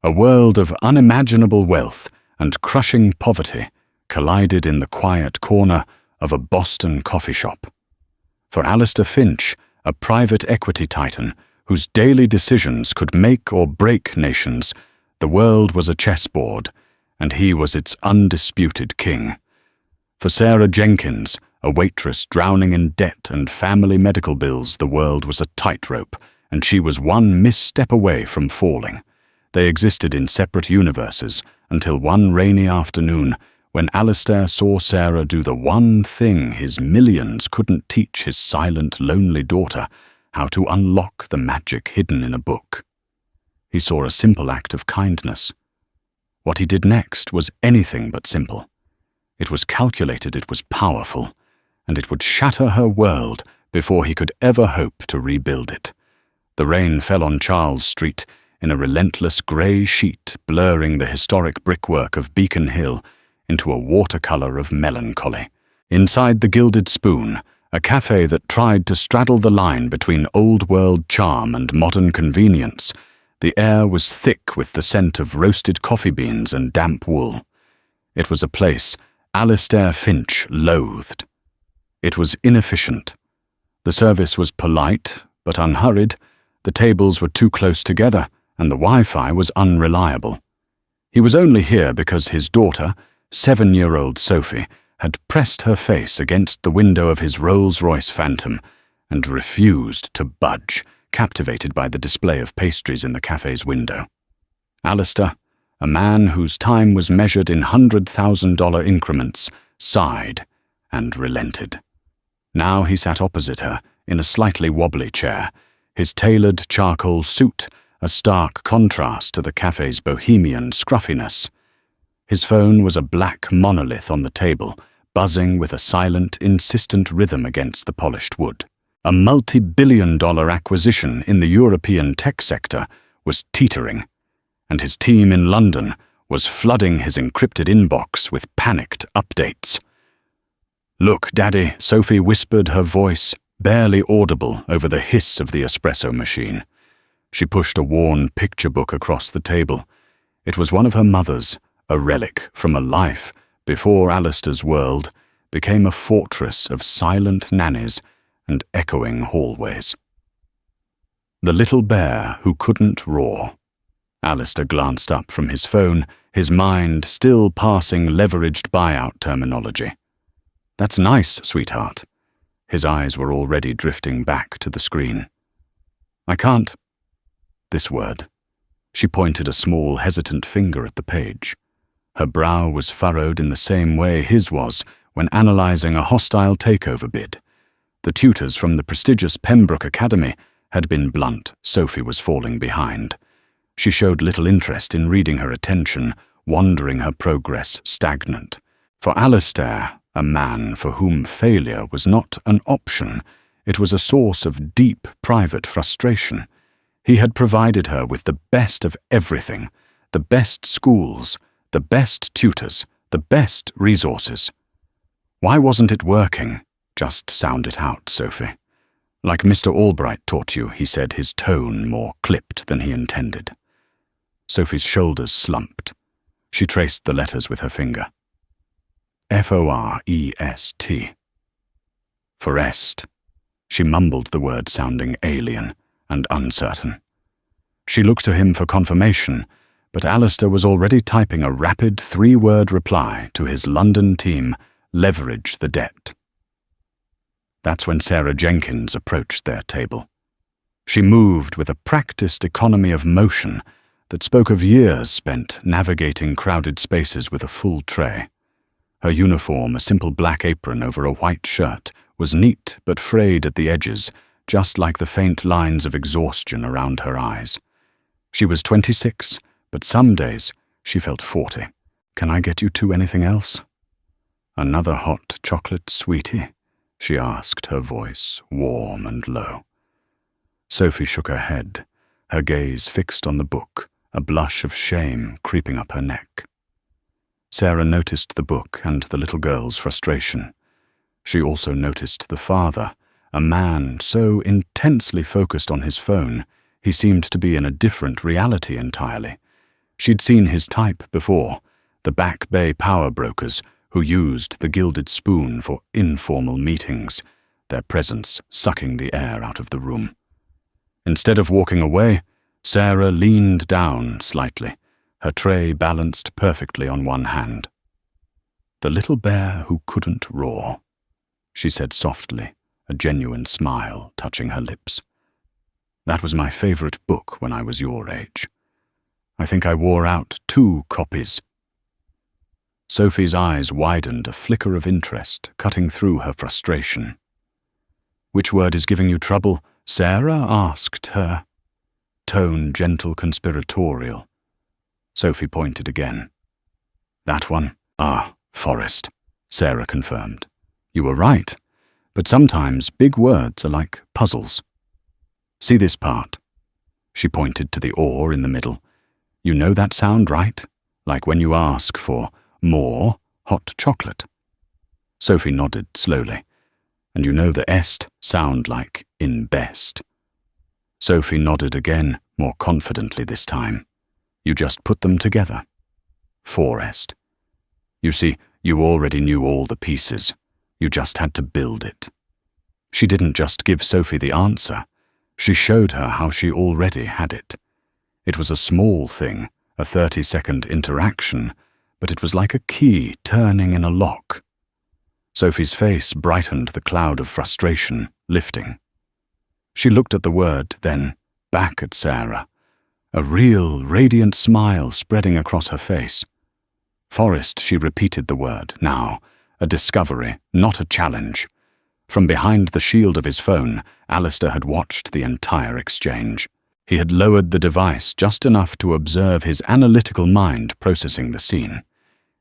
A world of unimaginable wealth and crushing poverty collided in the quiet corner of a Boston coffee shop. For Alistair Finch, a private equity titan whose daily decisions could make or break nations, the world was a chessboard, and he was its undisputed king. For Sarah Jenkins, a waitress drowning in debt and family medical bills, the world was a tightrope, and she was one misstep away from falling. They existed in separate universes until one rainy afternoon when Alistair saw Sarah do the one thing his millions couldn't teach his silent, lonely daughter: how to unlock the magic hidden in a book. He saw a simple act of kindness. What he did next was anything but simple. It was calculated, it was powerful, and it would shatter her world before he could ever hope to rebuild it. The rain fell on Charles Street in a relentless grey sheet, blurring the historic brickwork of Beacon Hill into a watercolour of melancholy. Inside the Gilded Spoon, a café that tried to straddle the line between old-world charm and modern convenience, the air was thick with the scent of roasted coffee beans and damp wool. It was a place Alistair Finch loathed. It was inefficient. The service was polite, but unhurried. The tables were too close together, and the Wi-Fi was unreliable. He was only here because his daughter, 7-year-old Sophie, had pressed her face against the window of his Rolls-Royce Phantom and refused to budge, captivated by the display of pastries in the cafe's window. Alistair, a man whose time was measured in $100,000 increments, sighed and relented. Now he sat opposite her in a slightly wobbly chair, his tailored charcoal suit a stark contrast to the cafe's bohemian scruffiness. His phone was a black monolith on the table, buzzing with a silent, insistent rhythm against the polished wood. A multi-billion-dollar acquisition in the European tech sector was teetering, and his team in London was flooding his encrypted inbox with panicked updates. "Look, Daddy," Sophie whispered, her voice barely audible over the hiss of the espresso machine. She pushed a worn picture book across the table. It was one of her mother's, a relic from a life before Alistair's world became a fortress of silent nannies and echoing hallways. The little bear who couldn't roar. Alistair glanced up from his phone, his mind still parsing leveraged buyout terminology. "That's nice, sweetheart." His eyes were already drifting back to the screen. "I can't." This word. She pointed a small, hesitant finger at the page. Her brow was furrowed in the same way his was when analysing a hostile takeover bid. The tutors from the prestigious Pembroke Academy had been blunt. Sophie was falling behind. She showed little interest in reading her attention, wandering her progress stagnant. For Alistair, a man for whom failure was not an option, it was a source of deep private frustration. He had provided her with the best of everything, the best schools, the best tutors, the best resources. Why wasn't it working? Just sound it out, Sophie. Like Mr. Albright taught you, he said, his tone more clipped than he intended. Sophie's shoulders slumped. She traced the letters with her finger. Forest. Forest. She mumbled the word, sounding alien and uncertain. She looked to him for confirmation, but Alistair was already typing a rapid 3-word reply to his London team, "Leverage the debt." That's when Sarah Jenkins approached their table. She moved with a practiced economy of motion that spoke of years spent navigating crowded spaces with a full tray. Her uniform, a simple black apron over a white shirt, was neat but frayed at the edges, just like the faint lines of exhaustion around her eyes. She was 26, but some days she felt 40. "Can I get you two anything else?" "Another hot chocolate sweetie?" she asked, her voice warm and low. Sophie shook her head, her gaze fixed on the book, a blush of shame creeping up her neck. Sarah noticed the book and the little girl's frustration. She also noticed the father, a man so intensely focused on his phone, he seemed to be in a different reality entirely. She'd seen his type before, the Back Bay power brokers who used the gilded spoon for informal meetings, their presence sucking the air out of the room. Instead of walking away, Sarah leaned down slightly, her tray balanced perfectly on one hand. "The little bear who couldn't roar," she said softly, a genuine smile touching her lips. "That was my favorite book when I was your age. I think I wore out 2 copies." Sophie's eyes widened, a flicker of interest cutting through her frustration. "Which word is giving you trouble?" Sarah asked her, tone gentle conspiratorial. Sophie pointed again. "That one? Ah, forest," Sarah confirmed. "You were right, but sometimes big words are like puzzles. See this part?" She pointed to the oar in the middle. "You know that sound, right? Like when you ask for more hot chocolate." Sophie nodded slowly. "And you know the est sound like in best." Sophie nodded again, more confidently this time. "You just put them together. Forest. You see, you already knew all the pieces. You just had to build it." She didn't just give Sophie the answer. She showed her how she already had it. It was a small thing, a 30-second interaction, but it was like a key turning in a lock. Sophie's face brightened, the cloud of frustration lifting. She looked at the word, then back at Sarah, a real, radiant smile spreading across her face. "Forest," she repeated the word, now, a discovery, not a challenge. From behind the shield of his phone, Alistair had watched the entire exchange. He had lowered the device just enough to observe his analytical mind processing the scene.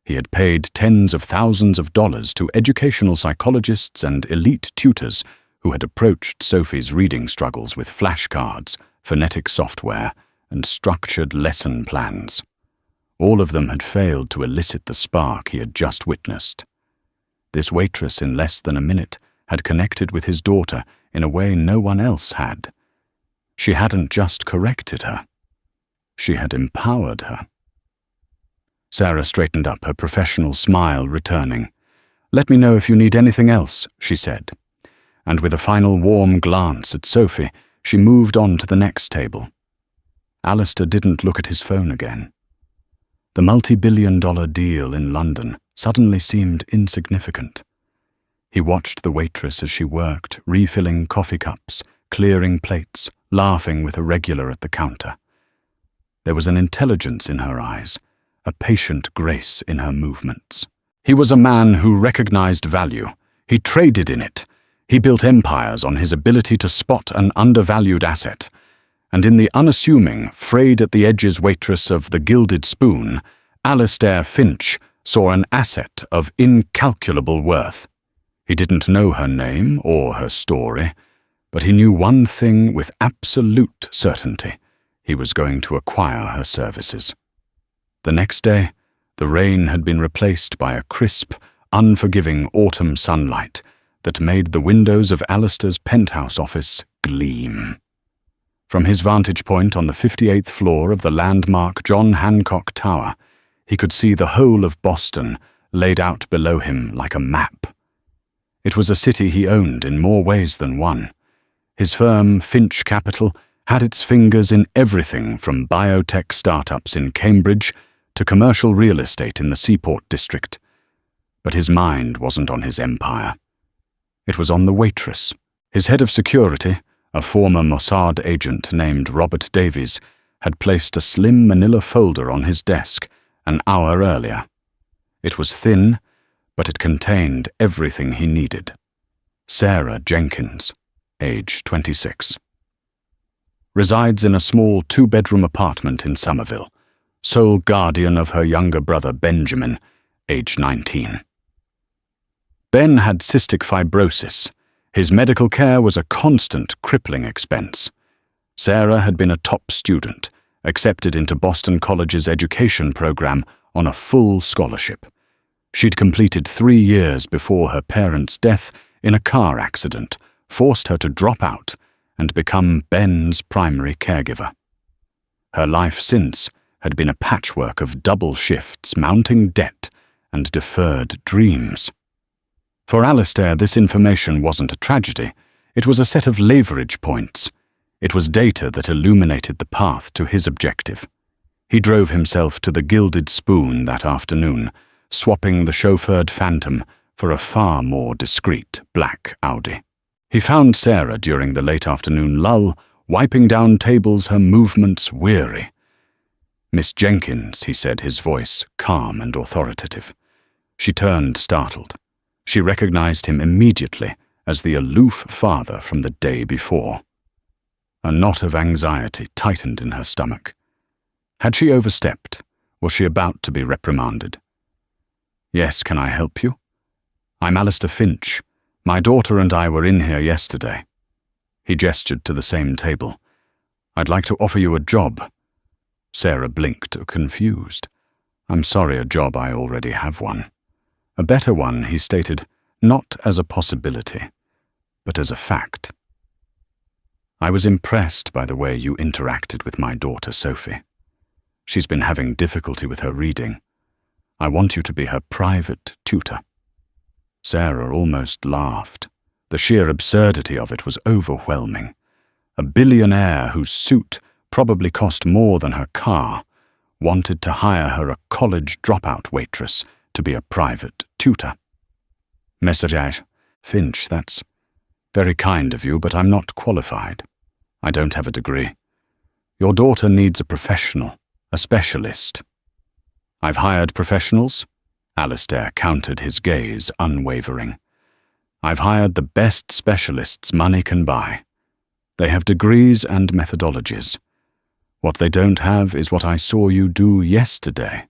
He had paid tens of thousands of dollars to educational psychologists and elite tutors who had approached Sophie's reading struggles with flashcards, phonetic software, and structured lesson plans. All of them had failed to elicit the spark he had just witnessed. This waitress, in less than a minute, had connected with his daughter in a way no one else had. She hadn't just corrected her. She had empowered her. Sarah straightened up, her professional smile returning. "Let me know if you need anything else," she said. And with a final warm glance at Sophie, she moved on to the next table. Alistair didn't look at his phone again. The multi-billion-dollar deal in London suddenly seemed insignificant. He watched the waitress as she worked, refilling coffee cups, clearing plates, laughing with a regular at the counter. There was an intelligence in her eyes, a patient grace in her movements. He was a man who recognized value. He traded in it. He built empires on his ability to spot an undervalued asset. And in the unassuming, frayed-at-the-edges waitress of the Gilded Spoon, Alistair Finch saw an asset of incalculable worth. He didn't know her name or her story, but he knew one thing with absolute certainty. He was going to acquire her services. The next day, the rain had been replaced by a crisp, unforgiving autumn sunlight that made the windows of Alistair's penthouse office gleam. From his vantage point on the 58th floor of the landmark John Hancock Tower, he could see the whole of Boston laid out below him like a map. It was a city he owned in more ways than one. His firm, Finch Capital, had its fingers in everything from biotech startups in Cambridge to commercial real estate in the Seaport District. But his mind wasn't on his empire. It was on the waitress. His head of security, a former Mossad agent named Robert Davies, had placed a slim manila folder on his desk an hour earlier. It was thin, but it contained everything he needed. Sarah Jenkins, age 26. Resides in a small 2-bedroom apartment in Somerville, sole guardian of her younger brother Benjamin, age 19. Ben had cystic fibrosis. His medical care was a constant, crippling expense. Sarah had been a top student, accepted into Boston College's education program on a full scholarship. She'd completed 3 years before her parents' death in a car accident forced her to drop out and become Ben's primary caregiver. Her life since had been a patchwork of double shifts, mounting debt, and deferred dreams. For Alistair, this information wasn't a tragedy. It was a set of leverage points. It was data that illuminated the path to his objective. He drove himself to the Gilded Spoon that afternoon, swapping the chauffeured Phantom for a far more discreet black Audi. He found Sarah during the late afternoon lull, wiping down tables, her movements weary. "Miss Jenkins," he said, his voice calm and authoritative. She turned, startled. She recognized him immediately as the aloof father from the day before. A knot of anxiety tightened in her stomach. Had she overstepped? Was she about to be reprimanded? "Yes, can I help you?" "I'm Alistair Finch. My daughter and I were in here yesterday." He gestured to the same table. "I'd like to offer you a job." Sarah blinked, confused. "I'm sorry, a job, I already have one." "A better one," he stated, "not as a possibility, but as a fact." "I was impressed by the way you interacted with my daughter, Sophie. She's been having difficulty with her reading. I want you to be her private tutor." Sarah almost laughed. The sheer absurdity of it was overwhelming. A billionaire whose suit probably cost more than her car wanted to hire her, a college dropout waitress, to be a private tutor. "Message, Finch, that's very kind of you, but I'm not qualified. I don't have a degree. Your daughter needs a professional, a specialist." "I've hired professionals?" Alistair countered, his gaze unwavering. "I've hired the best specialists money can buy. They have degrees and methodologies. What they don't have is what I saw you do yesterday.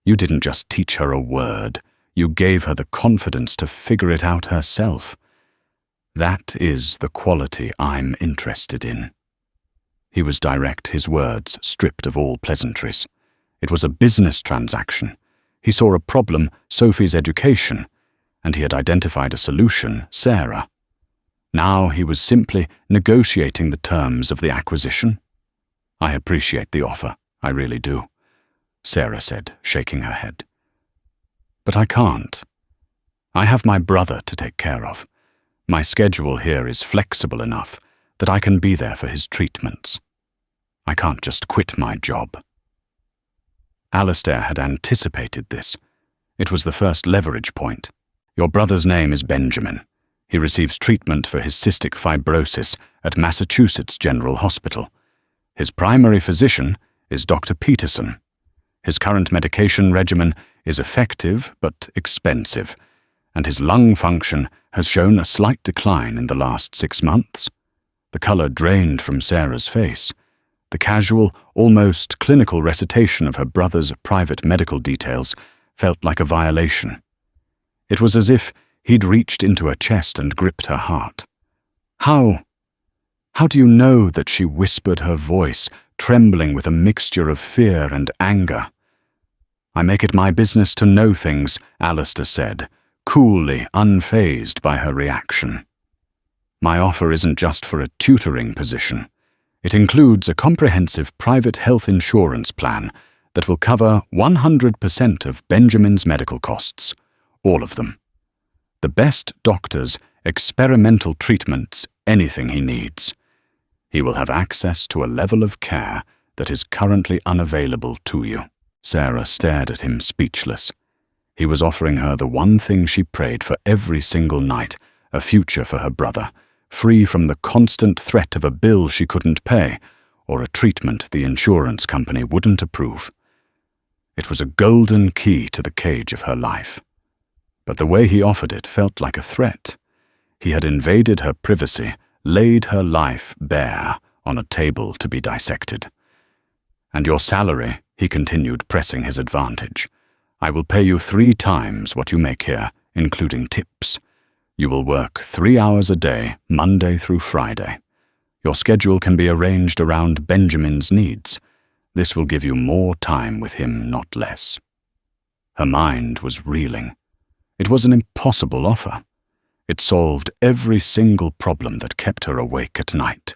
You didn't just teach her a word, you gave her the confidence to figure it out herself. That is the quality I'm interested in." He was direct, his words stripped of all pleasantries. It was a business transaction. He saw a problem, Sophie's education, and he had identified a solution, Sarah. Now he was simply negotiating the terms of the acquisition. "I appreciate the offer, I really do," Sarah said, shaking her head. "But I can't. I have my brother to take care of. My schedule here is flexible enough that I can be there for his treatments. I can't just quit my job." Alistair had anticipated this. It was the first leverage point. "Your brother's name is Benjamin. He receives treatment for his cystic fibrosis at Massachusetts General Hospital. His primary physician is Dr. Peterson. His current medication regimen is effective but expensive, and his lung function has shown a slight decline in the last 6 months." The color drained from Sarah's face. The casual, almost clinical recitation of her brother's private medical details felt like a violation. It was as if he'd reached into her chest and gripped her heart. How do you know that?" she whispered, her voice trembling with a mixture of fear and anger. "I make it my business to know things," Alistair said, coolly, unfazed by her reaction. "My offer isn't just for a tutoring position. It includes a comprehensive private health insurance plan that will cover 100% of Benjamin's medical costs, all of them. The best doctors, experimental treatments, anything he needs. He will have access to a level of care that is currently unavailable to you." Sarah stared at him, speechless. He was offering her the one thing she prayed for every single night, a future for her brother, free from the constant threat of a bill she couldn't pay, or a treatment the insurance company wouldn't approve. It was a golden key to the cage of her life. But the way he offered it felt like a threat. He had invaded her privacy, laid her life bare on a table to be dissected. "And your salary," he continued, pressing his advantage. "I will pay you 3 times what you make here, including tips. You will work 3 hours a day, Monday through Friday. Your schedule can be arranged around Benjamin's needs. This will give you more time with him, not less." Her mind was reeling. It was an impossible offer. It solved every single problem that kept her awake at night.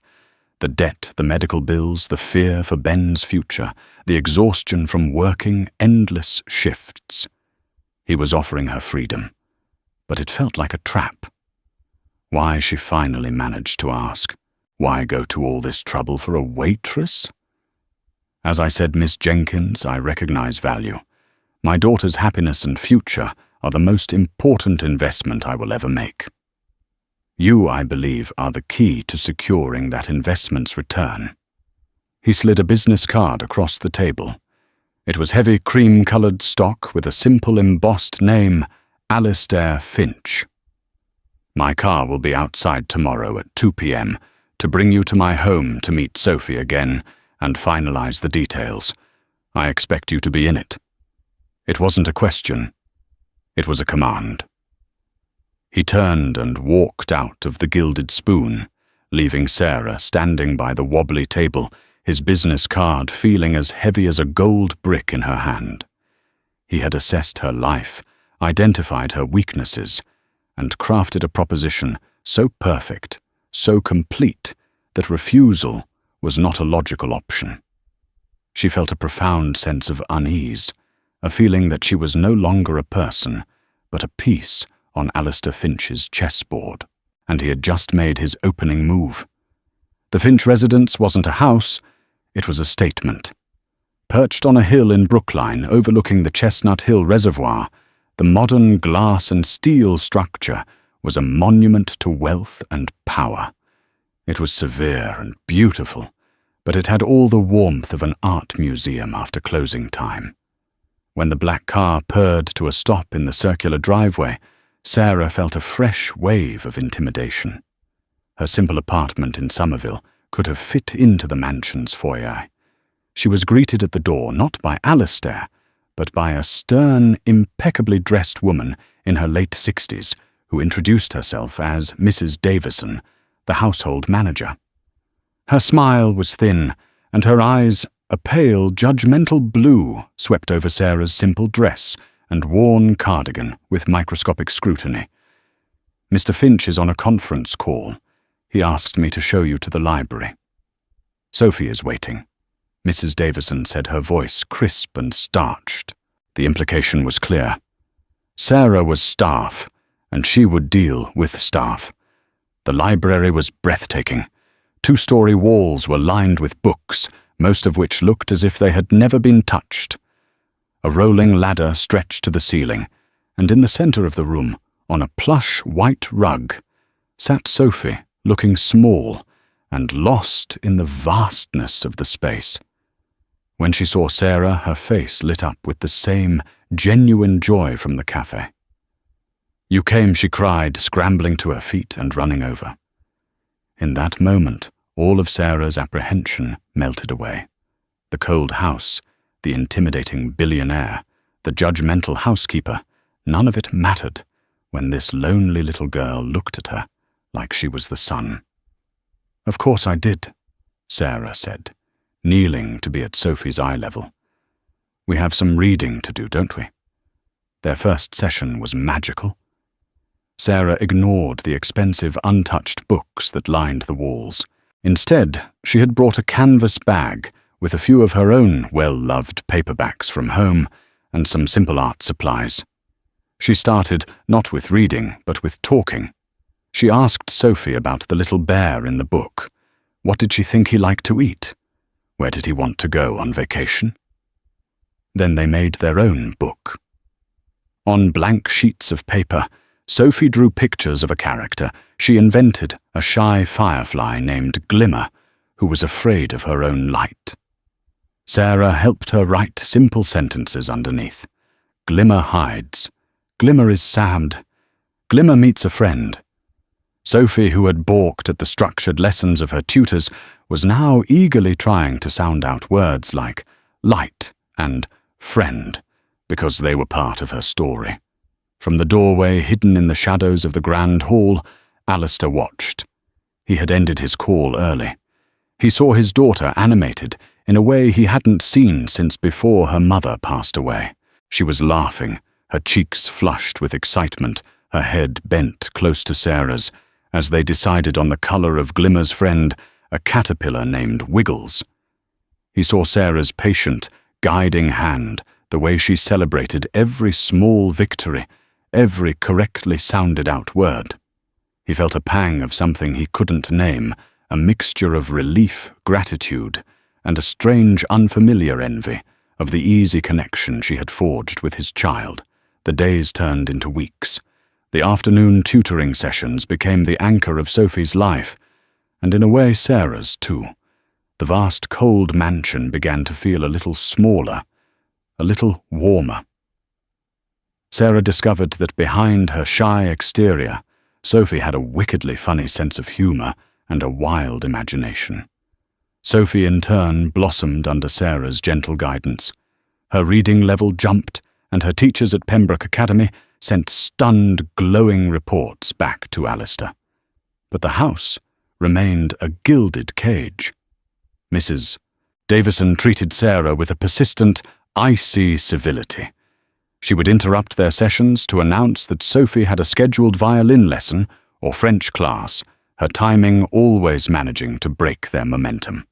The debt, the medical bills, the fear for Ben's future, the exhaustion from working endless shifts. He was offering her freedom, but it felt like a trap. Why, she finally managed to ask, why go to all this trouble for a waitress? As I said, Miss Jenkins, I recognize value. My daughter's happiness and future are the most important investment I will ever make. You, I believe, are the key to securing that investment's return. He slid a business card across the table. It was heavy cream-colored stock with a simple embossed name, Alistair Finch. My car will be outside tomorrow at 2 p.m. to bring you to my home to meet Sophie again and finalize the details. I expect you to be in it. It wasn't a question. It was a command. He turned and walked out of the Gilded Spoon, leaving Sarah standing by the wobbly table, his business card feeling as heavy as a gold brick in her hand. He had assessed her life, identified her weaknesses, and crafted a proposition so perfect, so complete, that refusal was not a logical option. She felt a profound sense of unease, a feeling that she was no longer a person, but a piece on Alistair Finch's chessboard, and he had just made his opening move. The Finch residence wasn't a house, it was a statement. Perched on a hill in Brookline overlooking the Chestnut Hill Reservoir, the modern glass and steel structure was a monument to wealth and power. It was severe and beautiful, but it had all the warmth of an art museum after closing time. When the black car purred to a stop in the circular driveway, Sarah felt a fresh wave of intimidation. Her simple apartment in Somerville could have fit into the mansion's foyer. She was greeted at the door not by Alistair, but by a stern, impeccably dressed woman in her late 60s who introduced herself as Mrs. Davison, the household manager. Her smile was thin, and her eyes, a pale, judgmental blue, swept over Sarah's simple dress and worn cardigan with microscopic scrutiny. "Mr. Finch is on a conference call. He asked me to show you to the library." "Sophie is waiting," Mrs. Davison said, her voice crisp and starched. The implication was clear. Sarah was staff, and she would deal with staff. The library was breathtaking. 2-story walls were lined with books, most of which looked as if they had never been touched. A rolling ladder stretched to the ceiling, and in the center of the room, on a plush white rug, sat Sophie, looking small and lost in the vastness of the space. When she saw Sarah, her face lit up with the same genuine joy from the café. "You came," she cried, scrambling to her feet and running over. In that moment, all of Sarah's apprehension melted away. The cold house, the intimidating billionaire, the judgmental housekeeper, none of it mattered when this lonely little girl looked at her like she was the sun. "Of course I did," Sarah said, kneeling to be at Sophie's eye level. "We have some reading to do, don't we?" Their first session was magical. Sarah ignored the expensive, untouched books that lined the walls. Instead, she had brought a canvas bag with a few of her own well-loved paperbacks from home and some simple art supplies. She started not with reading, but with talking. She asked Sophie about the little bear in the book. What did she think he liked to eat? Where did he want to go on vacation? Then they made their own book. On blank sheets of paper, Sophie drew pictures of a character she invented, a shy firefly named Glimmer, who was afraid of her own light. Sarah helped her write simple sentences underneath. Glimmer hides. Glimmer is sad. Glimmer meets a friend. Sophie, who had balked at the structured lessons of her tutors, was now eagerly trying to sound out words like light and friend, because they were part of her story. From the doorway hidden in the shadows of the grand hall, Alistair watched. He had ended his call early. He saw his daughter animated in a way he hadn't seen since before her mother passed away. She was laughing, her cheeks flushed with excitement, her head bent close to Sarah's, as they decided on the color of Glimmer's friend a caterpillar named Wiggles. He saw Sarah's patient, guiding hand, the way she celebrated every small victory, every correctly sounded out word. He felt a pang of something he couldn't name, a mixture of relief, gratitude, and a strange, unfamiliar envy of the easy connection she had forged with his child. The days turned into weeks. The afternoon tutoring sessions became the anchor of Sophie's life, and in a way Sarah's too. The vast cold mansion began to feel a little smaller, a little warmer. Sarah discovered that behind her shy exterior, Sophie had a wickedly funny sense of humor and a wild imagination. Sophie, in turn, blossomed under Sarah's gentle guidance. Her reading level jumped, and her teachers at Pembroke Academy sent stunned, glowing reports back to Alistair. But the house remained a gilded cage. Mrs. Davison treated Sarah with a persistent, icy civility. She would interrupt their sessions to announce that Sophie had a scheduled violin lesson or French class, her timing always managing to break their momentum.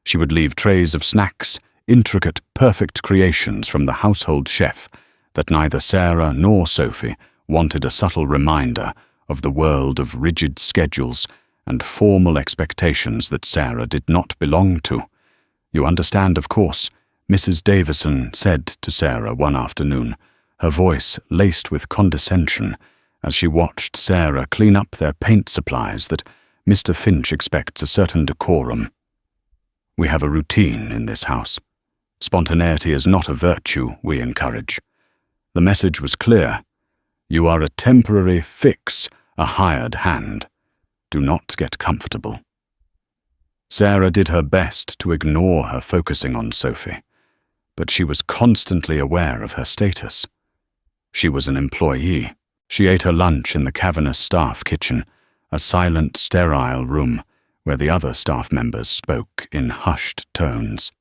She would leave trays of snacks, intricate, perfect creations from the household chef that neither Sarah nor Sophie wanted a subtle reminder of the world of rigid schedules and formal expectations that Sarah did not belong to. "You understand, of course," Mrs. Davison said to Sarah one afternoon, her voice laced with condescension as she watched Sarah clean up their paint supplies that Mr. Finch expects a certain decorum. "We have a routine in this house. Spontaneity is not a virtue we encourage." The message was clear. You are a temporary fix, a hired hand. Do not get comfortable. Sarah did her best to ignore her focusing on Sophie, but she was constantly aware of her status. She was an employee. She ate her lunch in the cavernous staff kitchen, a silent, sterile room where the other staff members spoke in hushed tones.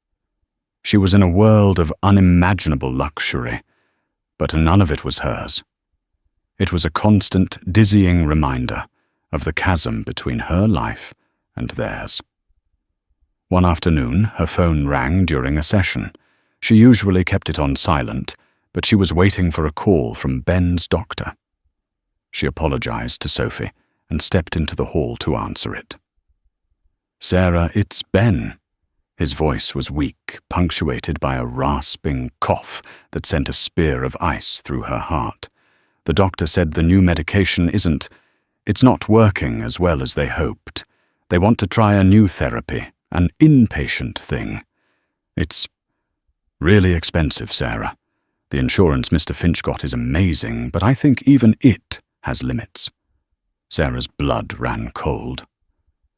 She was in a world of unimaginable luxury, but none of it was hers. It was a constant, dizzying reminder of the chasm between her life and theirs. One afternoon, her phone rang during a session. She usually kept it on silent, but she was waiting for a call from Ben's doctor. She apologized to Sophie and stepped into the hall to answer it. "Sarah, it's Ben." His voice was weak, punctuated by a rasping cough that sent a spear of ice through her heart. "The doctor said the new medication it's not working as well as they hoped. They want to try a new therapy, an inpatient thing. It's really expensive, Sarah. The insurance Mr. Finch got is amazing, but I think even it has limits." Sarah's blood ran cold.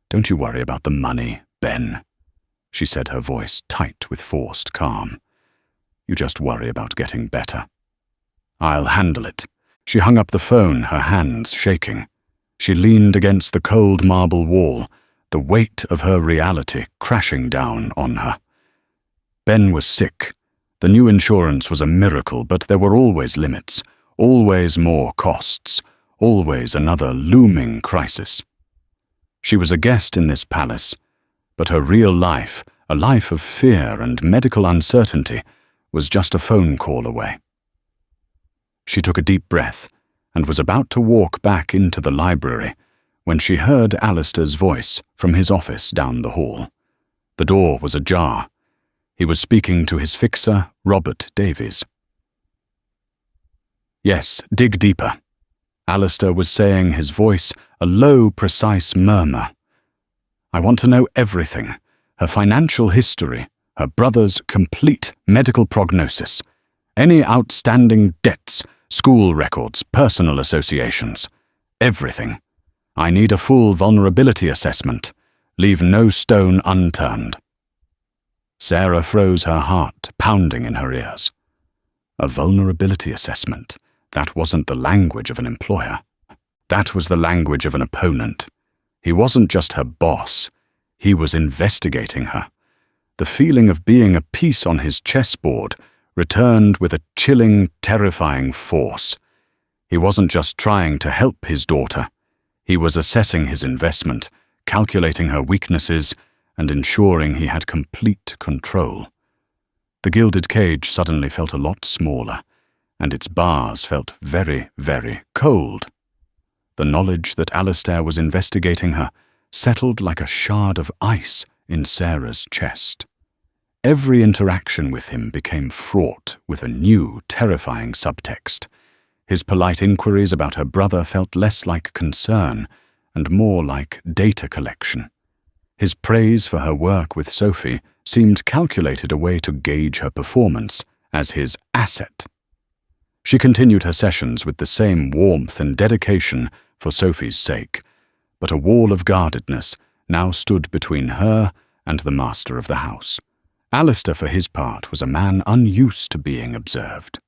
"Don't you worry about the money, Ben," she said, her voice tight with forced calm. "You just worry about getting better. I'll handle it." She hung up the phone, her hands shaking. She leaned against the cold marble wall, the weight of her reality crashing down on her. Ben was sick. The new insurance was a miracle, but there were always limits, always more costs, always another looming crisis. She was a guest in this palace, but her real life, a life of fear and medical uncertainty, was just a phone call away. She took a deep breath and was about to walk back into the library when she heard Alistair's voice from his office down the hall. The door was ajar. He was speaking to his fixer, Robert Davies. "Yes, dig deeper," Alistair was saying, his voice a low, precise murmur. "I want to know everything. Her financial history, her brother's complete medical prognosis, any outstanding debts, school records, personal associations. Everything. I need a full vulnerability assessment. Leave no stone unturned." Sarah froze, her heart pounding in her ears. A vulnerability assessment. That wasn't the language of an employer. That was the language of an opponent. He wasn't just her boss. He was investigating her. The feeling of being a piece on his chessboard returned with a chilling, terrifying force. He wasn't just trying to help his daughter. He was assessing his investment, calculating her weaknesses and ensuring he had complete control. The gilded cage suddenly felt a lot smaller, and its bars felt very, very cold. The knowledge that Alistair was investigating her settled like a shard of ice in Sarah's chest. Every interaction with him became fraught with a new, terrifying subtext. His polite inquiries about her brother felt less like concern and more like data collection. His praise for her work with Sophie seemed calculated a way to gauge her performance as his asset. She continued her sessions with the same warmth and dedication for Sophie's sake, but a wall of guardedness now stood between her and the master of the house. Alistair, for his part, was a man unused to being observed.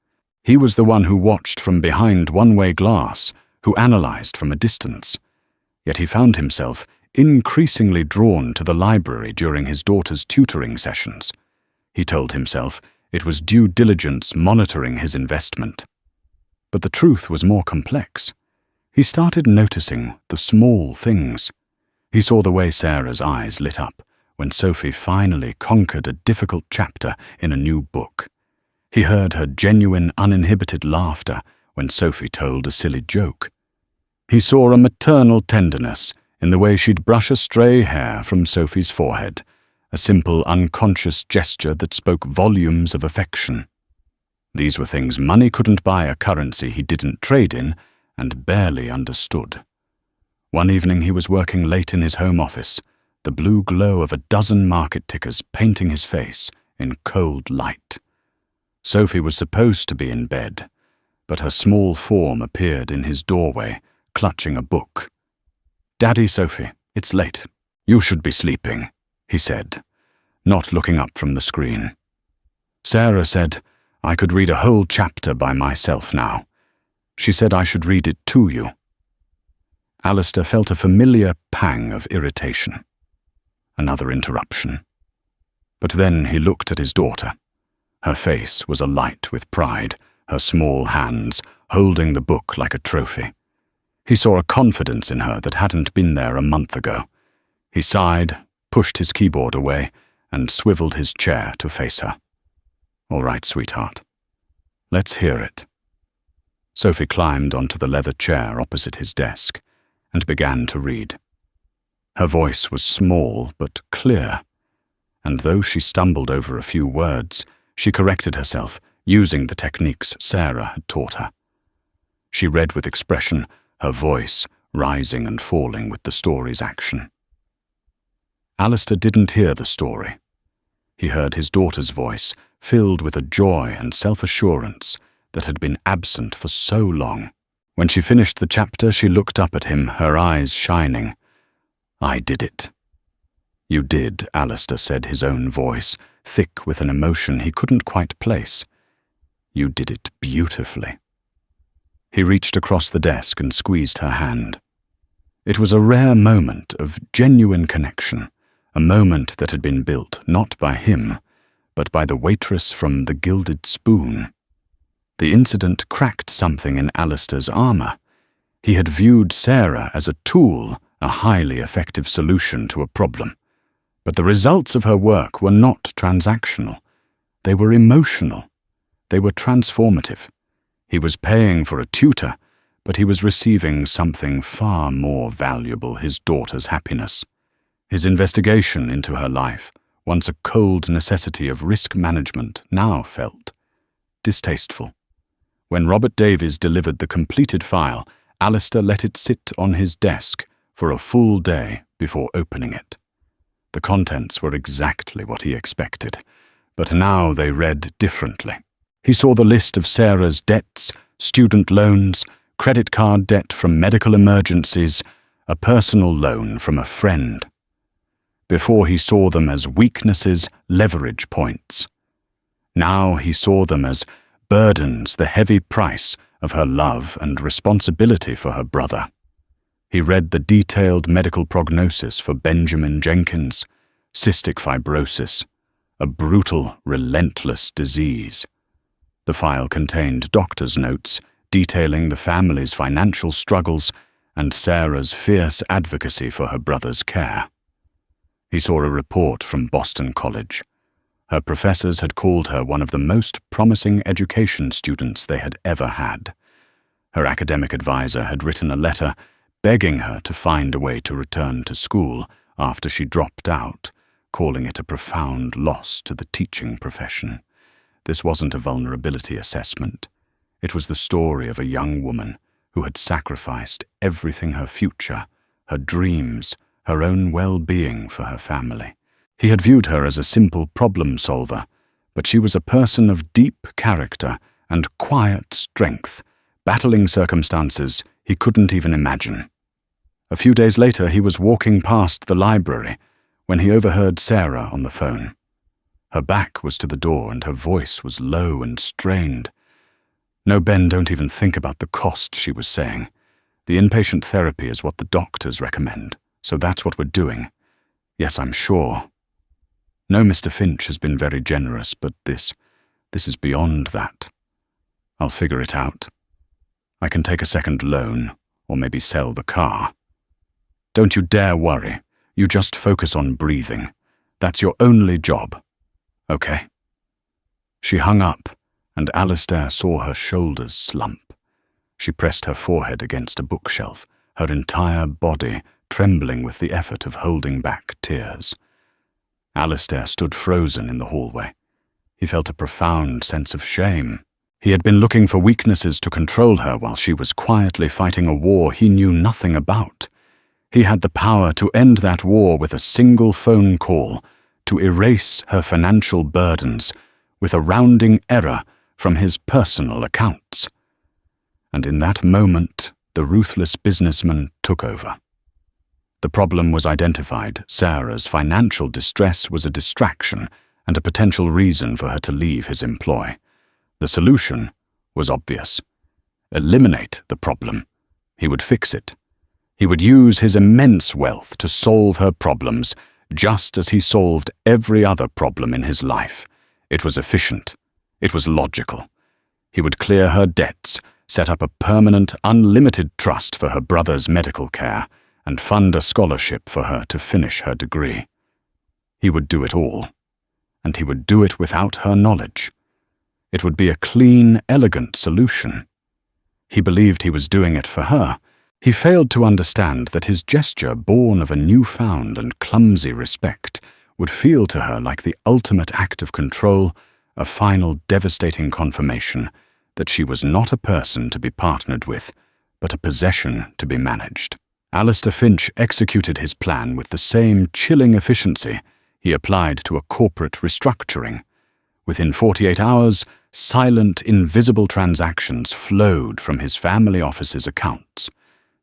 He was the one who watched from behind one-way glass, who analyzed from a distance. Yet he found himself increasingly drawn to the library during his daughter's tutoring sessions. He told himself it was due diligence monitoring his investment. But the truth was more complex. He started noticing the small things. He saw the way Sarah's eyes lit up when Sophie finally conquered a difficult chapter in a new book. He heard her genuine, uninhibited laughter when Sophie told a silly joke. He saw a maternal tenderness in the way she'd brush a stray hair from Sophie's forehead, a simple, unconscious gesture that spoke volumes of affection. These were things money couldn't buy, a currency he didn't trade in and barely understood. One evening he was working late in his home office, the blue glow of a dozen market tickers painting his face in cold light. Sophie was supposed to be in bed, but her small form appeared in his doorway, clutching a book. "Daddy, Sophie, it's late. You should be sleeping," he said, not looking up from the screen. Sarah said, "I could read a whole chapter by myself now. She said I should read it to you." Alistair felt a familiar pang of irritation. Another interruption. But then he looked at his daughter. Her face was alight with pride, her small hands holding the book like a trophy. He saw a confidence in her that hadn't been there a month ago. He sighed, pushed his keyboard away, and swiveled his chair to face her. "All right, sweetheart. Let's hear it." Sophie climbed onto the leather chair opposite his desk and began to read. Her voice was small but clear, and though she stumbled over a few words, she corrected herself using the techniques Sarah had taught her. She read with expression, her voice rising and falling with the story's action. Alistair didn't hear the story. He heard his daughter's voice, filled with a joy and self-assurance that had been absent for so long. When she finished the chapter, she looked up at him, her eyes shining. "I did it." "You did," Alistair said, his own voice, thick with an emotion he couldn't quite place. "You did it beautifully." He reached across the desk and squeezed her hand. It was a rare moment of genuine connection, a moment that had been built not by him, but by the waitress from the Gilded Spoon. The incident cracked something in Alistair's armor. He had viewed Sarah as a tool, a highly effective solution to a problem. But the results of her work were not transactional. They were emotional. They were transformative. He was paying for a tutor, but he was receiving something far more valuable, his daughter's happiness. His investigation into her life, once a cold necessity of risk management, now felt distasteful. When Robert Davies delivered the completed file, Alistair let it sit on his desk for a full day before opening it. The contents were exactly what he expected, but now they read differently. He saw the list of Sarah's debts, student loans, credit card debt from medical emergencies, a personal loan from a friend. Before he saw them as weaknesses, leverage points. Now he saw them as burdens, the heavy price of her love and responsibility for her brother. He read the detailed medical prognosis for Benjamin Jenkins, cystic fibrosis, a brutal, relentless disease. The file contained doctor's notes detailing the family's financial struggles and Sarah's fierce advocacy for her brother's care. He saw a report from Boston College. Her professors had called her one of the most promising education students they had ever had. Her academic advisor had written a letter begging her to find a way to return to school after she dropped out, calling it a profound loss to the teaching profession. This wasn't a vulnerability assessment. It was the story of a young woman who had sacrificed everything: her future, her dreams, her own well-being for her family. He had viewed her as a simple problem solver, but she was a person of deep character and quiet strength, battling circumstances he couldn't even imagine. A few days later, he was walking past the library when he overheard Sarah on the phone. Her back was to the door and her voice was low and strained. "No, Ben, don't even think about the cost," she was saying. "The inpatient therapy is what the doctors recommend, so that's what we're doing. Yes, I'm sure. No, Mr. Finch has been very generous, but this is beyond that. I'll figure it out. I can take a second loan, or maybe sell the car. Don't you dare worry. You just focus on breathing. That's your only job. Okay?" She hung up, and Alistair saw her shoulders slump. She pressed her forehead against a bookshelf, her entire body trembling with the effort of holding back tears. Alistair stood frozen in the hallway. He felt a profound sense of shame. He had been looking for weaknesses to control her while she was quietly fighting a war he knew nothing about. He had the power to end that war with a single phone call, to erase her financial burdens with a rounding error from his personal accounts. And in that moment, the ruthless businessman took over. The problem was identified. Sarah's financial distress was a distraction and a potential reason for her to leave his employ. The solution was obvious. Eliminate the problem. He would fix it. He would use his immense wealth to solve her problems, just as he solved every other problem in his life. It was efficient. It was logical. He would clear her debts, set up a permanent, unlimited trust for her brother's medical care, and fund a scholarship for her to finish her degree. He would do it all, and he would do it without her knowledge. It would be a clean, elegant solution. He believed he was doing it for her. He failed to understand that his gesture, born of a newfound and clumsy respect, would feel to her like the ultimate act of control, a final devastating confirmation that she was not a person to be partnered with, but a possession to be managed. Alistair Finch executed his plan with the same chilling efficiency he applied to a corporate restructuring. Within 48 hours, silent, invisible transactions flowed from his family office's accounts.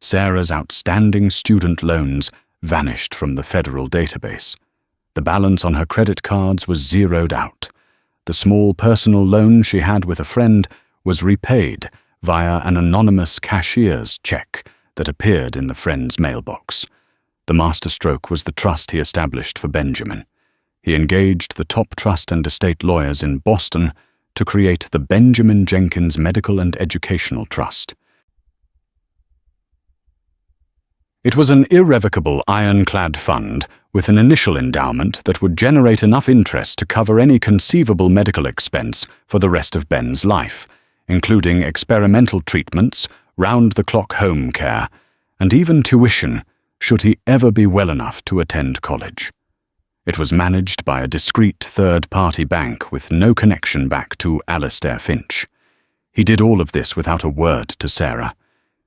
Sarah's outstanding student loans vanished from the federal database. The balance on her credit cards was zeroed out. The small personal loan she had with a friend was repaid via an anonymous cashier's check that appeared in the friend's mailbox. The masterstroke was the trust he established for Benjamin. He engaged the top trust and estate lawyers in Boston to create the Benjamin Jenkins Medical and Educational Trust. It was an irrevocable ironclad fund with an initial endowment that would generate enough interest to cover any conceivable medical expense for the rest of Ben's life, including experimental treatments, round-the-clock home care, and even tuition, should he ever be well enough to attend college. It was managed by a discreet third-party bank with no connection back to Alistair Finch. He did all of this without a word to Sarah.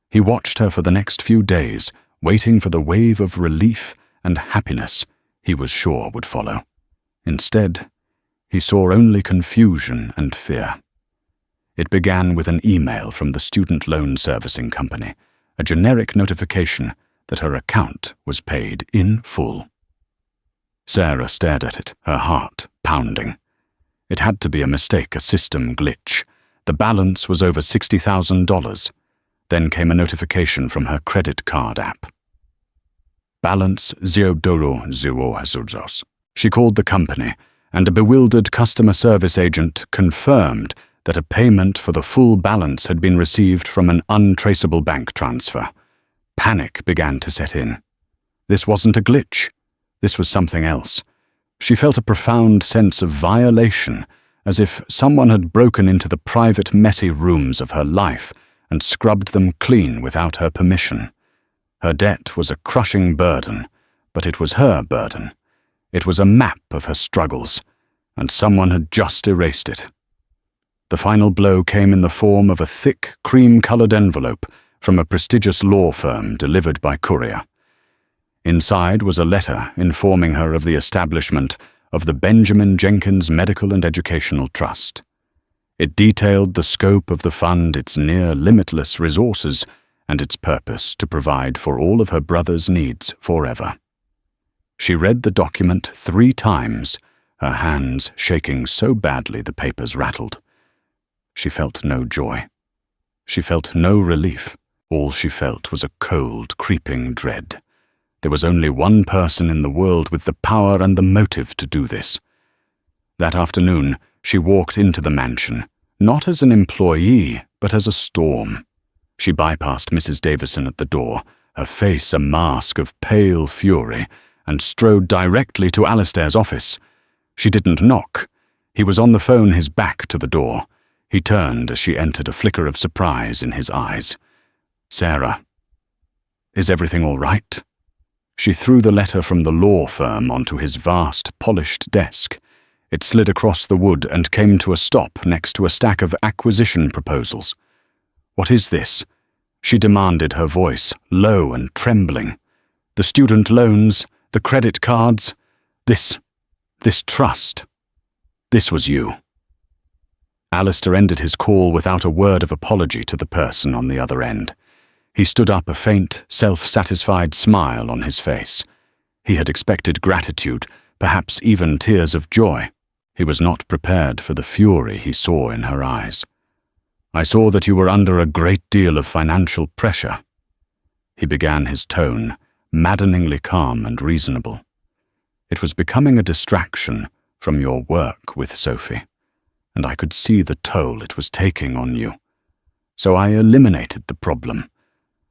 He watched her for the next few days, waiting for the wave of relief and happiness he was sure would follow. Instead, he saw only confusion and fear. It began with an email from the student loan servicing company, a generic notification that her account was paid in full. Sarah stared at it, her heart pounding. It had to be a mistake, a system glitch. The balance was over $60,000. Then came a notification from her credit card app. Balance $0. She called the company, and a bewildered customer service agent confirmed that a payment for the full balance had been received from an untraceable bank transfer. Panic began to set in. This wasn't a glitch. This was something else. She felt a profound sense of violation, as if someone had broken into the private, messy rooms of her life and scrubbed them clean without her permission. Her debt was a crushing burden, but it was her burden. It was a map of her struggles, and someone had just erased it. The final blow came in the form of a thick, cream-colored envelope from a prestigious law firm delivered by courier. Inside was a letter informing her of the establishment of the Benjamin Jenkins Medical and Educational Trust. It detailed the scope of the fund, its near-limitless resources, and its purpose to provide for all of her brother's needs forever. She read the document 3 times, her hands shaking so badly the papers rattled. She felt no joy. She felt no relief. All she felt was a cold, creeping dread. There was only one person in the world with the power and the motive to do this. That afternoon, she walked into the mansion, not as an employee, but as a storm. She bypassed Mrs. Davison at the door, her face a mask of pale fury, and strode directly to Alistair's office. She didn't knock. He was on the phone, his back to the door. He turned as she entered, a flicker of surprise in his eyes. "Sarah, is everything all right?" She threw the letter from the law firm onto his vast, polished desk. It slid across the wood and came to a stop next to a stack of acquisition proposals. "What is this?" she demanded, her voice low and trembling. "The student loans, the credit cards, this trust. This was you." Alistair ended his call without a word of apology to the person on the other end. He stood up, a faint, self-satisfied smile on his face. He had expected gratitude, perhaps even tears of joy. He was not prepared for the fury he saw in her eyes. "I saw that you were under a great deal of financial pressure." He began, his tone maddeningly calm and reasonable. "It was becoming a distraction from your work with Sophie, and I could see the toll it was taking on you. So I eliminated the problem.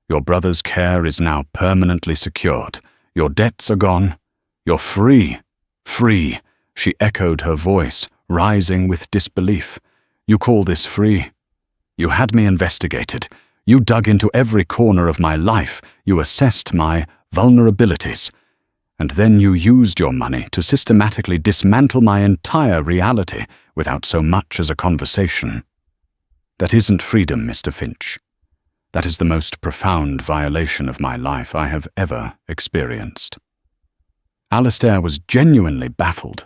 Your brother's care is now permanently secured. Your debts are gone. You're free. Free," she echoed, her voice rising with disbelief. "You call this free? You had me investigated. You dug into every corner of my life. You assessed my vulnerabilities. And then you used your money to systematically dismantle my entire reality without so much as a conversation. That isn't freedom, Mr. Finch. That is the most profound violation of my life I have ever experienced." Alistair was genuinely baffled.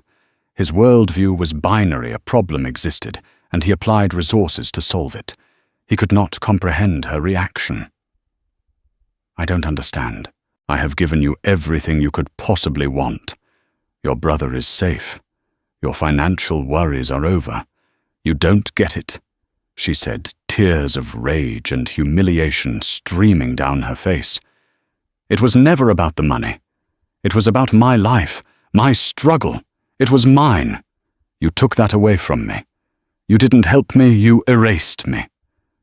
His worldview was binary, a problem existed, and he applied resources to solve it. He could not comprehend her reaction. "I don't understand. I have given you everything you could possibly want. Your brother is safe. Your financial worries are over. You don't get it," she said, tears of rage and humiliation streaming down her face. "It was never about the money. It was about my life, my struggle. It was mine. You took that away from me. You didn't help me, you erased me.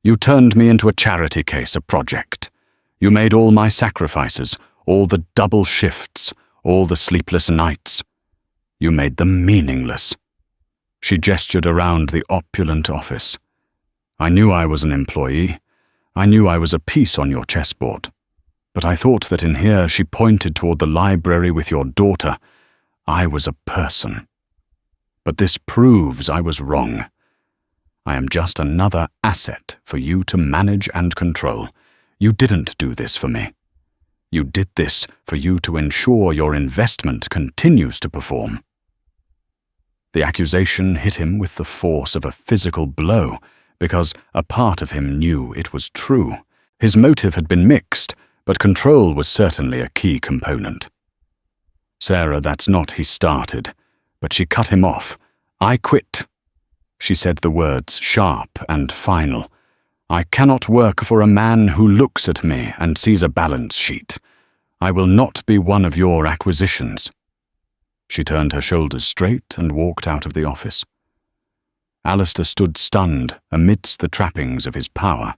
You turned me into a charity case, a project. You made all my sacrifices, all the double shifts, all the sleepless nights. You made them meaningless." She gestured around the opulent office. "I knew I was an employee. I knew I was a piece on your chessboard. But I thought that in here," she pointed toward the library with your daughter, "I was a person. But this proves I was wrong. I am just another asset for you to manage and control. You didn't do this for me. You did this for you to ensure your investment continues to perform." The accusation hit him with the force of a physical blow, because a part of him knew it was true. His motive had been mixed, but control was certainly a key component. "Sarah, that's not," he started, but she cut him off. "I quit." She said the words sharp and final. "I cannot work for a man who looks at me and sees a balance sheet. I will not be one of your acquisitions." She turned her shoulders straight and walked out of the office. Alistair stood stunned amidst the trappings of his power.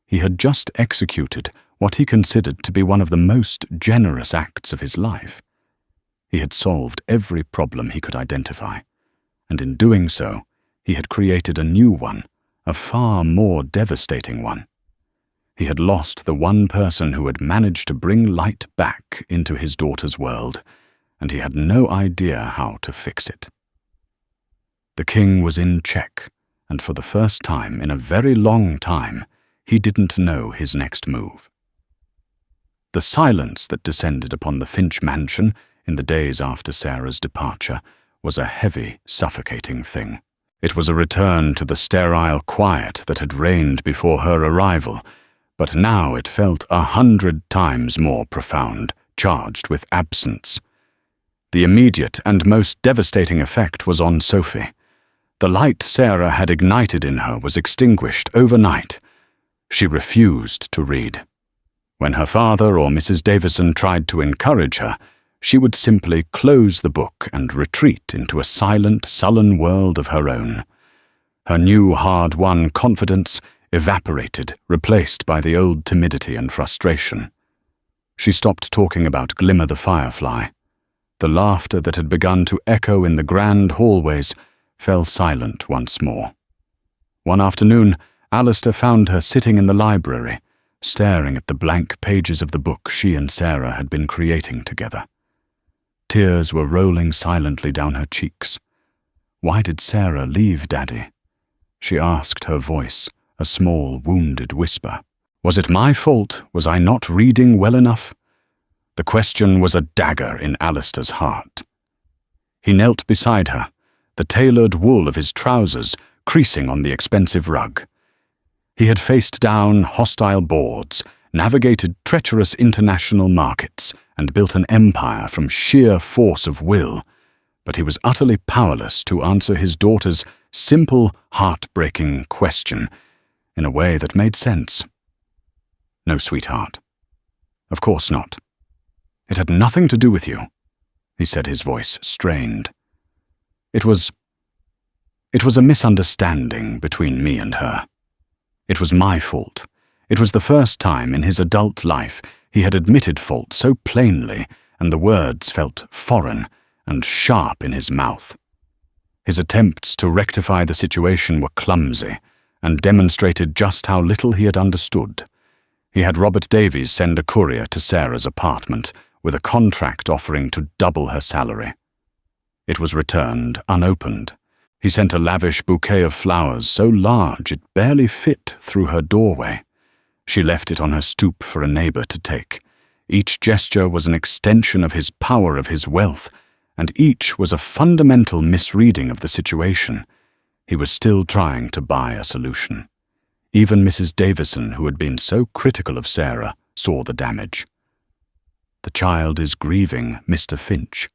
He had just executed what he considered to be one of the most generous acts of his life. He had solved every problem he could identify, and in doing so, he had created a new one, a far more devastating one. He had lost the one person who had managed to bring light back into his daughter's world, and he had no idea how to fix it. The king was in check, and for the first time in a very long time, he didn't know his next move. The silence that descended upon the Finch mansion in the days after Sarah's departure was a heavy, suffocating thing. It was a return to the sterile quiet that had reigned before her arrival, but now it felt 100 times more profound, charged with absence. The immediate and most devastating effect was on Sophie. The light Sarah had ignited in her was extinguished overnight. She refused to read. When her father or Mrs. Davison tried to encourage her, she would simply close the book and retreat into a silent, sullen world of her own. Her new hard-won confidence evaporated, replaced by the old timidity and frustration. She stopped talking about Glimmer the Firefly. The laughter that had begun to echo in the grand hallways fell silent once more. One afternoon, Alistair found her sitting in the library, staring at the blank pages of the book she and Sarah had been creating together. Tears were rolling silently down her cheeks. Why did Sarah leave Daddy? She asked, her voice a small, wounded whisper. Was it my fault? Was I not reading well enough? The question was a dagger in Alistair's heart. He knelt beside her, the tailored wool of his trousers creasing on the expensive rug. He had faced down hostile boards, navigated treacherous international markets, and built an empire from sheer force of will, but he was utterly powerless to answer his daughter's simple, heartbreaking question in a way that made sense. No, sweetheart. Of course not. It had nothing to do with you, he said, his voice strained. It was a misunderstanding between me and her. It was my fault. It was the first time in his adult life he had admitted fault so plainly, and the words felt foreign and sharp in his mouth. His attempts to rectify the situation were clumsy and demonstrated just how little he had understood. He had Robert Davies send a courier to Sarah's apartment with a contract offering to double her salary. It was returned unopened. He sent a lavish bouquet of flowers so large it barely fit through her doorway. She left it on her stoop for a neighbor to take. Each gesture was an extension of his power, of his wealth, and each was a fundamental misreading of the situation. He was still trying to buy a solution. Even Mrs. Davison, who had been so critical of Sarah, saw the damage. "The child is grieving, Mr. Finch,"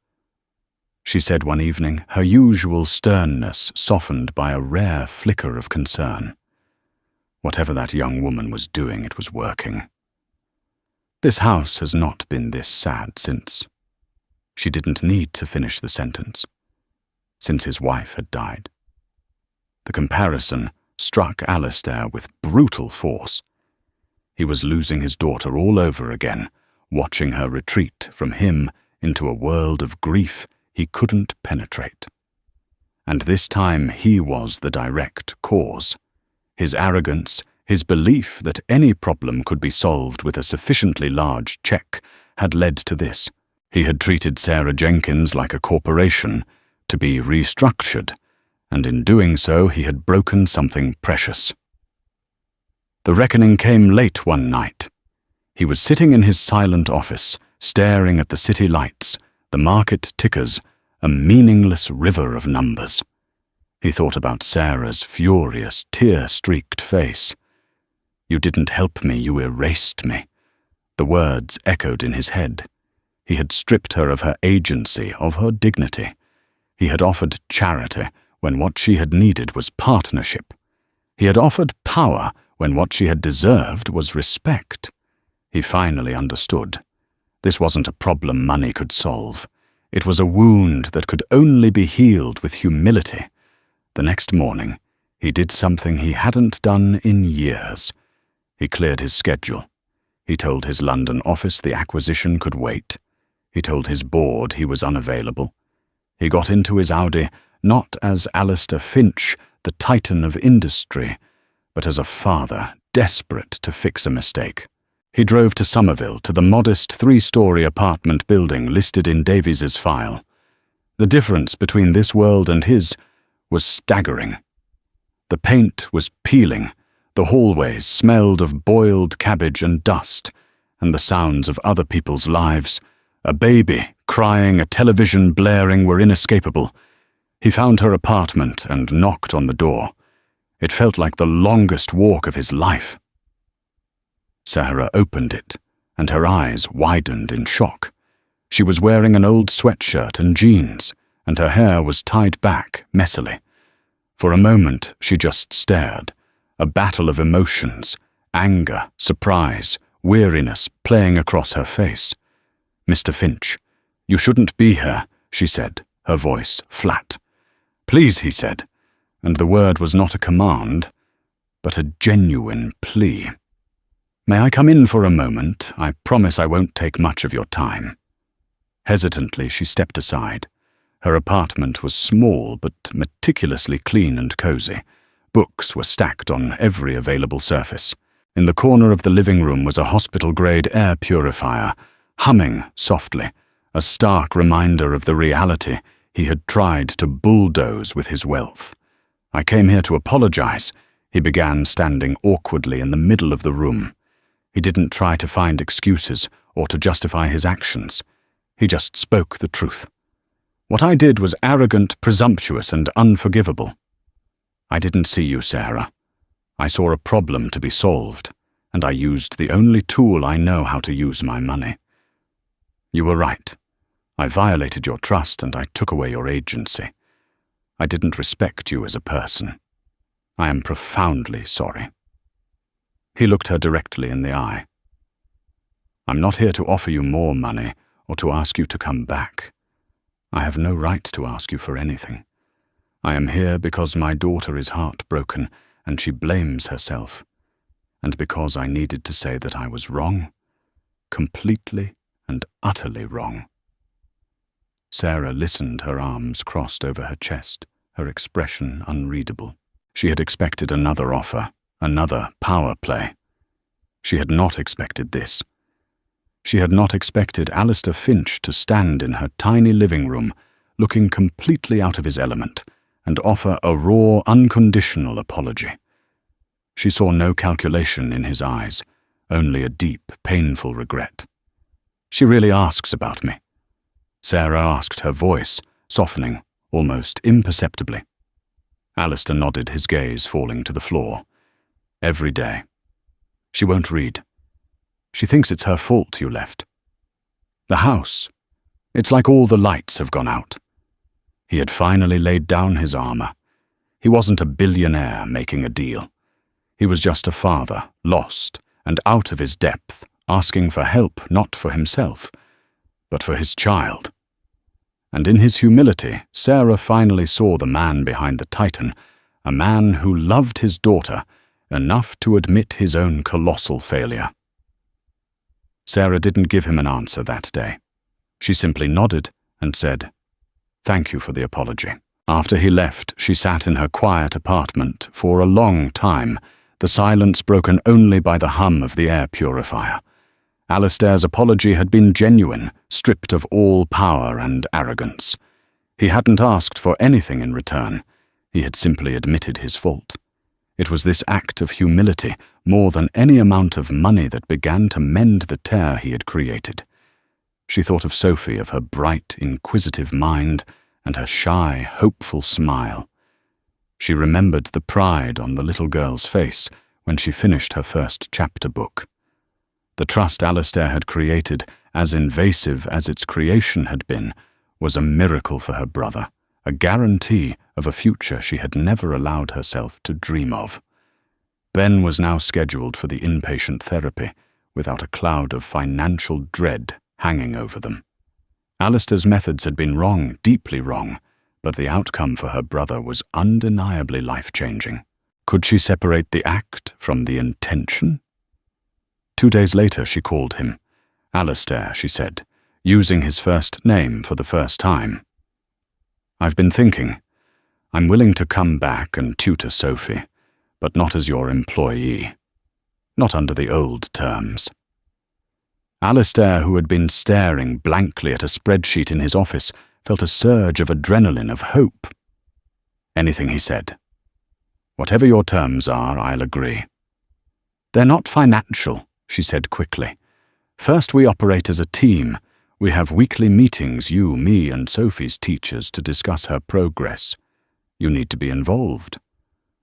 she said one evening, her usual sternness softened by a rare flicker of concern. Whatever that young woman was doing, it was working. "This house has not been this sad since—" She didn't need to finish the sentence. "Since his wife had died." The comparison struck Alistair with brutal force. He was losing his daughter all over again, watching her retreat from him into a world of grief he couldn't penetrate. And this time he was the direct cause. His arrogance, his belief that any problem could be solved with a sufficiently large check, had led to this. He had treated Sarah Jenkins like a corporation, to be restructured, and in doing so he had broken something precious. The reckoning came late one night. He was sitting in his silent office, staring at the city lights, the market tickers, a meaningless river of numbers. He thought about Sarah's furious, tear-streaked face. "You didn't help me, you erased me." The words echoed in his head. He had stripped her of her agency, of her dignity. He had offered charity when what she had needed was partnership. He had offered power when what she had deserved was respect. He finally understood. This wasn't a problem money could solve. It was a wound that could only be healed with humility. The next morning, he did something he hadn't done in years. He cleared his schedule. He told his London office the acquisition could wait. He told his board he was unavailable. He got into his Audi not as Alistair Finch, the titan of industry, but as a father desperate to fix a mistake. He drove to Somerville, to the modest 3-story apartment building listed in Davies's file. The difference between this world and his was staggering. The paint was peeling, the hallways smelled of boiled cabbage and dust, and the sounds of other people's lives, a baby crying, a television blaring, were inescapable. He found her apartment and knocked on the door. It felt like the longest walk of his life. Sarah opened it, and her eyes widened in shock. She was wearing an old sweatshirt and jeans, and her hair was tied back messily. For a moment she just stared, a battle of emotions, anger, surprise, weariness playing across her face. "Mr. Finch, you shouldn't be here," she said, her voice flat. "Please," he said, and the word was not a command, but a genuine plea. "May I come in for a moment? I promise I won't take much of your time." Hesitantly, she stepped aside. Her apartment was small but meticulously clean and cozy. Books were stacked on every available surface. In the corner of the living room was a hospital-grade air purifier, humming softly, a stark reminder of the reality he had tried to bulldoze with his wealth. "I came here to apologize," he began, standing awkwardly in the middle of the room. He didn't try to find excuses or to justify his actions. He just spoke the truth. "What I did was arrogant, presumptuous, and unforgivable. I didn't see you, Sarah. I saw a problem to be solved, and I used the only tool I know how to use, my money. You were right. I violated your trust and I took away your agency. I didn't respect you as a person. I am profoundly sorry." He looked her directly in the eye. "I'm not here to offer you more money or to ask you to come back. I have no right to ask you for anything. I am here because my daughter is heartbroken and she blames herself, and because I needed to say that I was wrong, completely and utterly wrong." Sarah listened, her arms crossed over her chest, her expression unreadable. She had expected another offer, another power play. She had not expected this. She had not expected Alistair Finch to stand in her tiny living room, looking completely out of his element, and offer a raw, unconditional apology. She saw no calculation in his eyes, only a deep, painful regret. "She really asks about me?" Sarah asked, her voice softening, almost imperceptibly. Alistair nodded, his gaze falling to the floor. "Every day. She won't read. She thinks it's her fault you left. The house. It's like all the lights have gone out." He had finally laid down his armor. He wasn't a billionaire making a deal. He was just a father, lost and out of his depth, asking for help not for himself, but for his child. And in his humility, Sarah finally saw the man behind the titan, a man who loved his daughter enough to admit his own colossal failure. Sarah didn't give him an answer that day. She simply nodded and said, "Thank you for the apology." After he left, she sat in her quiet apartment for a long time, the silence broken only by the hum of the air purifier. Alistair's apology had been genuine, stripped of all power and arrogance. He hadn't asked for anything in return. He had simply admitted his fault. It was this act of humility, more than any amount of money, that began to mend the tear he had created. She thought of Sophie, of her bright, inquisitive mind, and her shy, hopeful smile. She remembered the pride on the little girl's face when she finished her first chapter book. The trust Alistair had created, as invasive as its creation had been, was a miracle for her brother, a guarantee of a future she had never allowed herself to dream of. Ben was now scheduled for the inpatient therapy, without a cloud of financial dread hanging over them. Alistair's methods had been wrong, deeply wrong, but the outcome for her brother was undeniably life-changing. Could she separate the act from the intention? 2 days later she called him. Alistair, she said, using his first name for the first time. I've been thinking. I'm willing to come back and tutor Sophie, but not as your employee. Not under the old terms. Alistair, who had been staring blankly at a spreadsheet in his office, felt a surge of adrenaline, of hope. Anything, he said. Whatever your terms are, I'll agree. They're not financial, she said quickly. First, we operate as a team. We have weekly meetings, you, me, and Sophie's teachers, to discuss her progress. You need to be involved.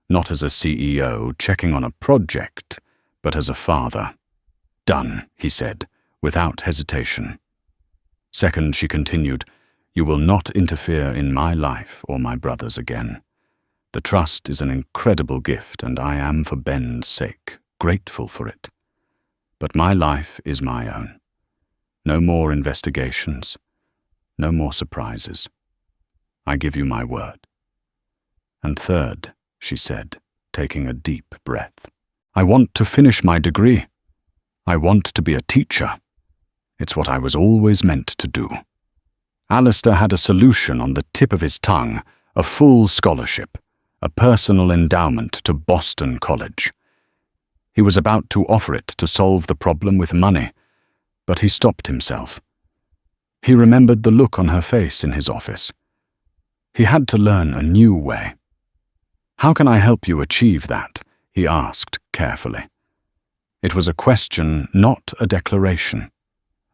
Not as a CEO checking on a project, but as a father. Done, he said, without hesitation. Second, she continued, you will not interfere in my life or my brother's again. The trust is an incredible gift, and I am, for Ben's sake, grateful for it. But my life is my own. No more investigations. No more surprises. I give you my word. And third, she said, taking a deep breath, I want to finish my degree. I want to be a teacher. It's what I was always meant to do. Alistair had a solution on the tip of his tongue, a full scholarship, a personal endowment to Boston College. He was about to offer it to solve the problem with money, but he stopped himself. He remembered the look on her face in his office. He had to learn a new way. How can I help you achieve that? He asked carefully. It was a question, not a declaration.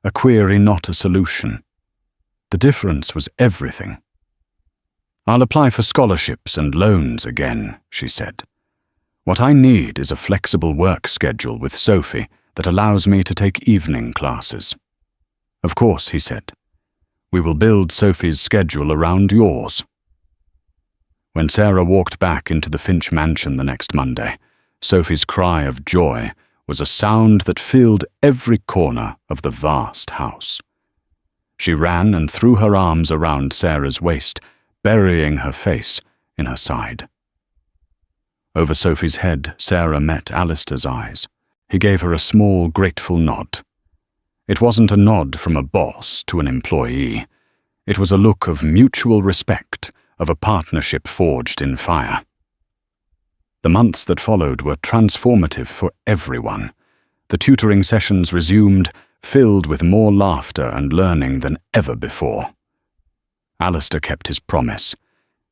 A query, not a solution. The difference was everything. I'll apply for scholarships and loans again, she said. What I need is a flexible work schedule with Sophie that allows me to take evening classes. Of course, he said. We will build Sophie's schedule around yours. When Sarah walked back into the Finch mansion the next Monday, Sophie's cry of joy was a sound that filled every corner of the vast house. She ran and threw her arms around Sarah's waist, burying her face in her side. Over Sophie's head, Sarah met Alistair's eyes. He gave her a small, grateful nod. It wasn't a nod from a boss to an employee. It was a look of mutual respect, of a partnership forged in fire. The months that followed were transformative for everyone. The tutoring sessions resumed, filled with more laughter and learning than ever before. Alistair kept his promise.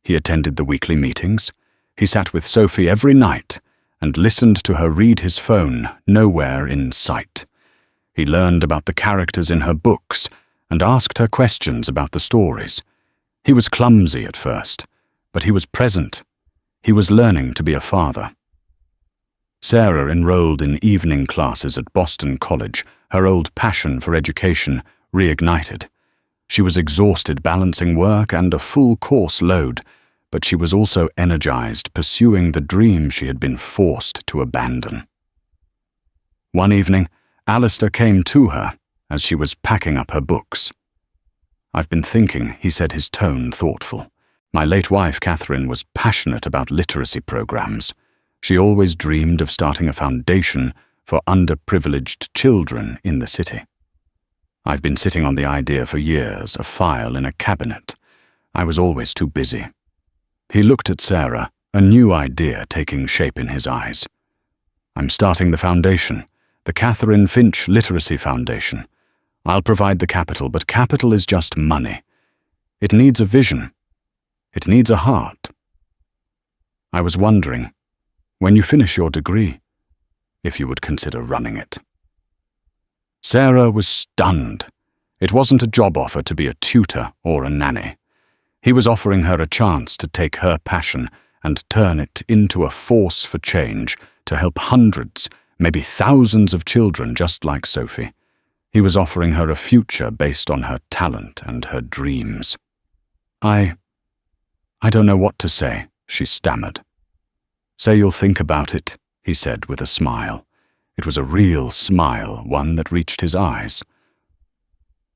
He attended the weekly meetings. He sat with Sophie every night and listened to her read his phone, nowhere in sight. He learned about the characters in her books and asked her questions about the stories. He was clumsy at first, but he was present. He was learning to be a father. Sarah enrolled in evening classes at Boston College, her old passion for education reignited. She was exhausted balancing work and a full course load, but she was also energized pursuing the dream she had been forced to abandon. One evening, Alistair came to her as she was packing up her books. I've been thinking, he said, his tone thoughtful. My late wife, Catherine, was passionate about literacy programs. She always dreamed of starting a foundation for underprivileged children in the city. I've been sitting on the idea for years, a file in a cabinet. I was always too busy. He looked at Sarah, a new idea taking shape in his eyes. I'm starting the foundation, the Catherine Finch Literacy Foundation. I'll provide the capital, but capital is just money. It needs a vision. It needs a heart. I was wondering, when you finish your degree, if you would consider running it. Sarah was stunned. It wasn't a job offer to be a tutor or a nanny. He was offering her a chance to take her passion and turn it into a force for change to help hundreds, maybe thousands of children just like Sophie. He was offering her a future based on her talent and her dreams. I don't know what to say, she stammered. Say you'll think about it, he said with a smile. It was a real smile, one that reached his eyes.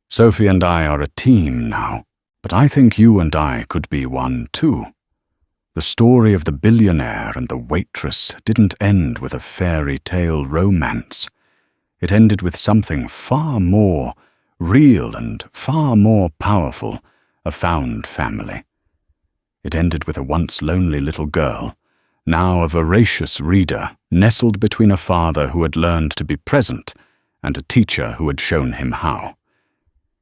Sophie and I are a team now, but I think you and I could be one too. The story of the billionaire and the waitress didn't end with a fairy tale romance. It ended with something far more real and far more powerful, a found family. It ended with a once lonely little girl, now a voracious reader, nestled between a father who had learned to be present and a teacher who had shown him how.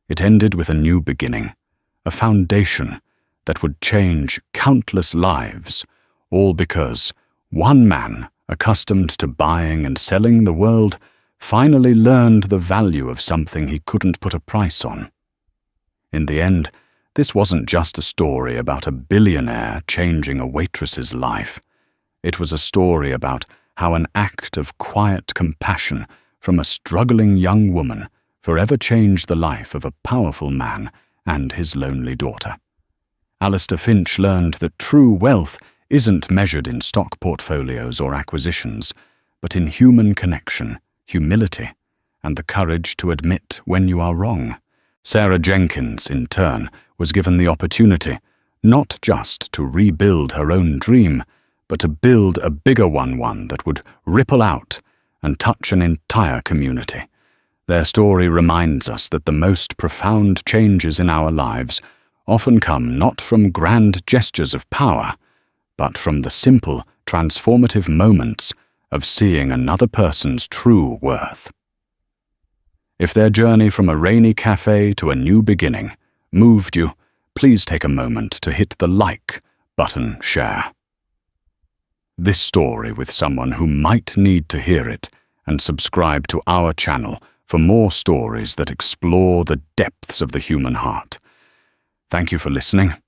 It ended with a new beginning, a foundation that would change countless lives, all because one man, accustomed to buying and selling the world, finally learned the value of something he couldn't put a price on. In the end, this wasn't just a story about a billionaire changing a waitress's life. It was a story about how an act of quiet compassion from a struggling young woman forever changed the life of a powerful man and his lonely daughter. Alistair Finch learned that true wealth isn't measured in stock portfolios or acquisitions, but in human connection, humility, and the courage to admit when you are wrong. Sarah Jenkins, in turn, was given the opportunity not just to rebuild her own dream, but to build a bigger one that would ripple out and touch an entire community. Their story reminds us that the most profound changes in our lives often come not from grand gestures of power, but from the simple, transformative moments of seeing another person's true worth. If their journey from a rainy cafe to a new beginning moved you, please take a moment to hit the like button, share this story with someone who might need to hear it, and subscribe to our channel for more stories that explore the depths of the human heart. Thank you for listening.